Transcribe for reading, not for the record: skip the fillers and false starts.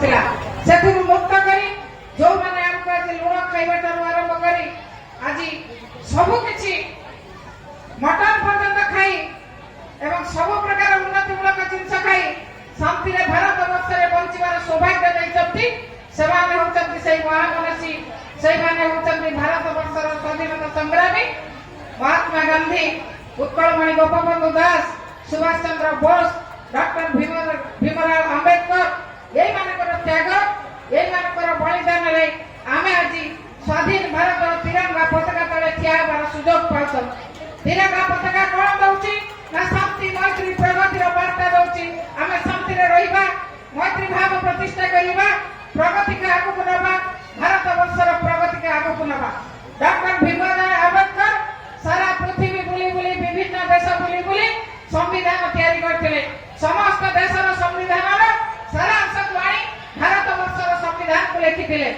पड़ता से मुक्त करी जो मैंने आमको आज लुण खाइबा आरंभ करी आज सबकि मटन पर्यंत खाई एवं सब प्रकार उन्नतिमूलक जिनस खाई शांति भारत वर्ष में बंचार सौभाग्य देती से महामनसी से भारत वर्षर स्वाधीनता संग्रामी महात्मा गांधी उत्कलमणि गोपबंधु दास सुभाष चंद्र बोस डॉक्टर भीमराव अंबेडकर ये त्याग ये बलिदान आम आज स्वाधीन भारत तिरंगा पताका तले ठिया सुजोग पास तिरंगा पताका कौन दौर ना शांति मैत्री प्रगतिर वार्ता दौर आम शांति रहा मैत्री भाव प्रतिष्ठा करवा प्रगति के आगक नवा भारत वर्षर प्रगति के आगक नवा डॉक्टर भीमराव अंबेडकर सारा पृथ्वी बुली बुली विभिन्न देश बुली बुली संविधान तैयारी करते समस्त देशर संविधान सारा अंश भारत वर्षर संविधान को लिखिले।